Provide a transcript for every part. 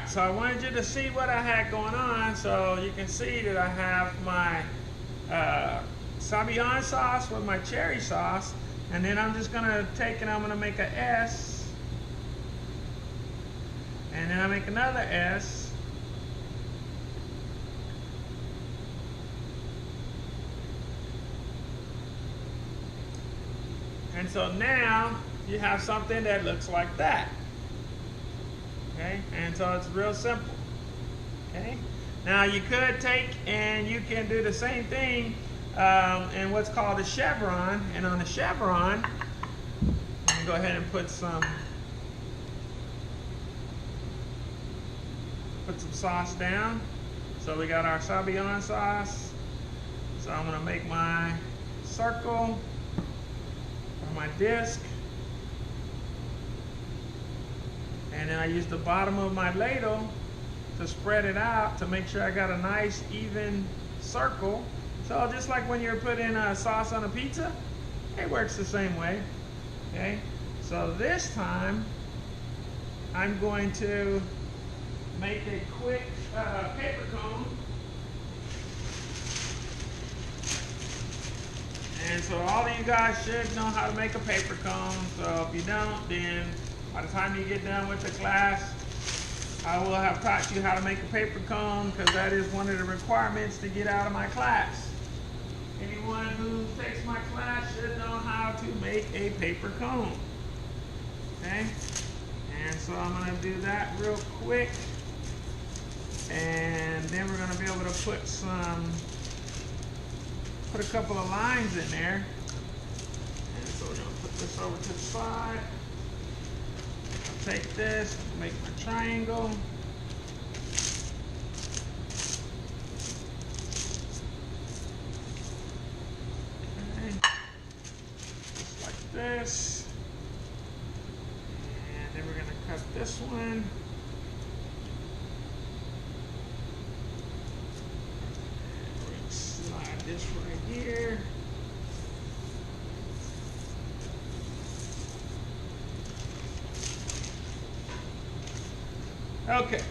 Alright, so I wanted you to see what I had going on, so you can see that I have my Sabian sauce with my cherry sauce, and then I'm just going to take and I'm going to make a S, and then I make another S, and so now you have something that looks like that. Okay, and so it's real simple. Okay, now you could take and you can do the same thing in what's called a chevron, and on the chevron, I'm gonna go ahead and put some sauce down. So we got our Sabian sauce. So I'm gonna make my circle or my disc. And then I use the bottom of my ladle to spread it out to make sure I got a nice even circle. So just like when you're putting sauce on a pizza, it works the same way. Okay, so this time I'm going to make a quick paper cone. And so all of you guys should know how to make a paper cone. So if you don't, then by the time you get done with the class, I will have taught you how to make a paper cone, because that is one of the requirements to get out of my class. Anyone who takes my class should know how to make a paper cone. Okay? And so I'm going to do that real quick. And then we're going to be able to put a couple of lines in there. And so we're going to put this over to the side. Take this, make my triangle. Okay. Just like this. And then we're going to cut this one. And we're going to slide this right here. Okay,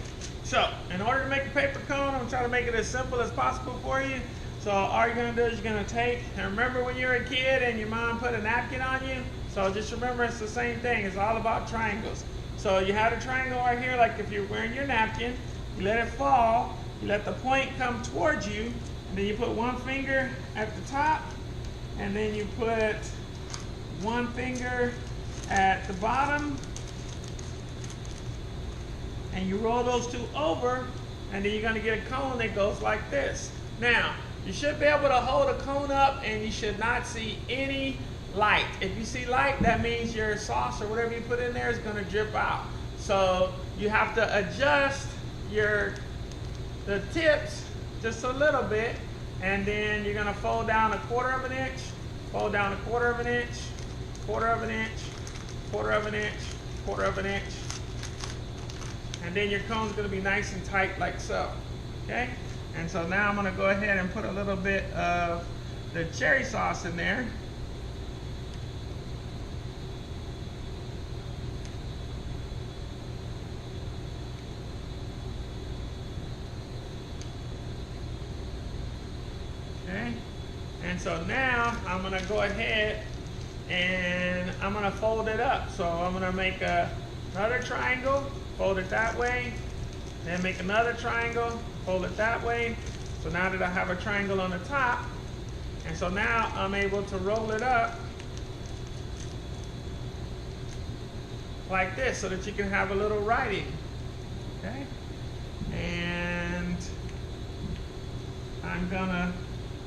so in order to make a paper cone, I'm trying to make it as simple as possible for you. So all you're going to do is you're going to take, and remember when you were a kid and your mom put a napkin on you? So just remember it's the same thing. It's all about triangles. So you have a triangle right here, like if you're wearing your napkin, you let it fall, you let the point come towards you, and then you put one finger at the top, and then you put one finger at the bottom, and you roll those two over, and then you're going to get a cone that goes like this. Now, you should be able to hold a cone up and you should not see any light. If you see light, that means your sauce or whatever you put in there is going to drip out. So you have to adjust the tips just a little bit, and then you're going to fold down 1/4 of an inch, fold down 1/4 of an inch, 1/4 of an inch, 1/4 of an inch, 1/4 of an inch. And then your cone's going to be nice and tight like so. Okay? And so now I'm going to go ahead and put a little bit of the cherry sauce in there. Okay? And so now I'm going to go ahead and I'm going to fold it up. So I'm going to make another triangle. Fold it that way, then make another triangle, fold it that way. So now that I have a triangle on the top, and so now I'm able to roll it up like this so that you can have a little writing. Okay? And I'm gonna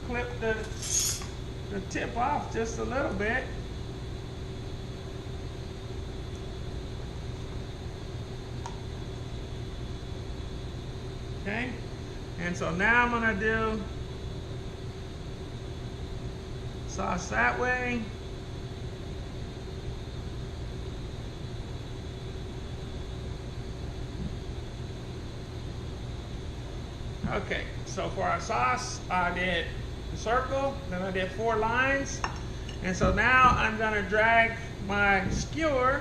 clip the tip off just a little bit. Okay, and so now I'm going to do sauce that way. Okay, so for our sauce, I did the circle, then I did 4 lines, and so now I'm going to drag my skewer.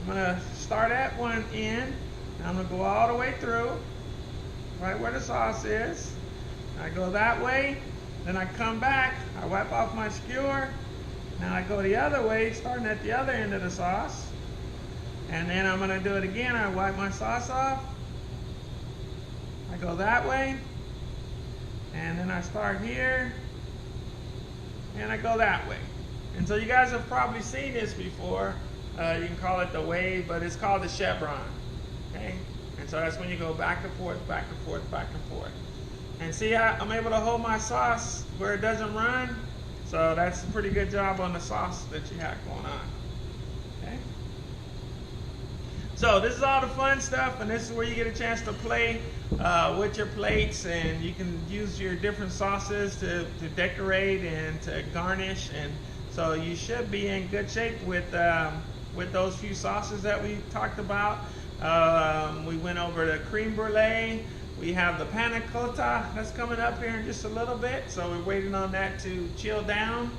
I'm going to start at one end, Now I'm going to go all the way through, right where the sauce is. I go that way, then I come back, I wipe off my skewer. Now I go the other way, starting at the other end of the sauce. And then I'm going to do it again. I wipe my sauce off. I go that way. And then I start here. And I go that way. And so you guys have probably seen this before. You can call it the wave, but it's called the chevron. Okay? And so that's when you go back and forth, back and forth, back and forth. And see how I'm able to hold my sauce where it doesn't run? So that's a pretty good job on the sauce that you have going on. Okay? So this is all the fun stuff, and this is where you get a chance to play with your plates, and you can use your different sauces to decorate and to garnish. And so you should be in good shape with those few sauces that we talked about. We went over the creme brulee. We have the Panna Cotta that's coming up here in just a little bit, so we're waiting on that to chill down.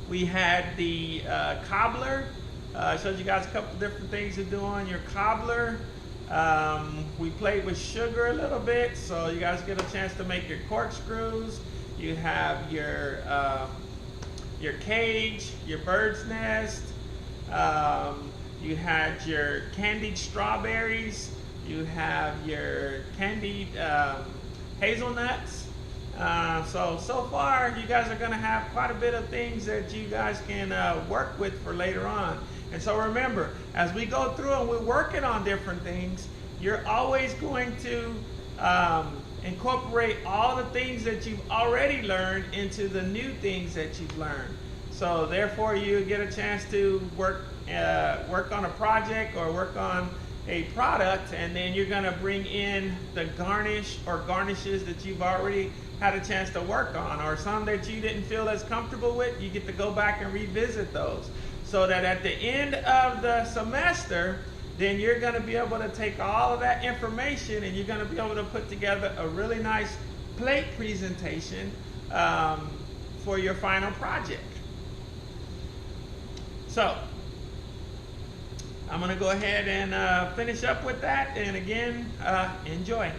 We had the cobbler. I showed you guys a couple different things to do on your cobbler. We played with sugar a little bit, so you guys get a chance to make your corkscrews. You have your cage, your bird's nest. You had your candied strawberries. You have your candied hazelnuts. So far, you guys are going to have quite a bit of things that you guys can work with for later on. And so remember, as we go through and we're working on different things, you're always going to incorporate all the things that you've already learned into the new things that you've learned. So therefore, you get a chance to work on a project or work on a product, and then you're going to bring in the garnish or garnishes that you've already had a chance to work on, or some that you didn't feel as comfortable with. You get to go back and revisit those, so that at the end of the semester, then you're going to be able to take all of that information and you're going to be able to put together a really nice plate presentation for your final project. So I'm going to go ahead and finish up with that, and again, enjoy.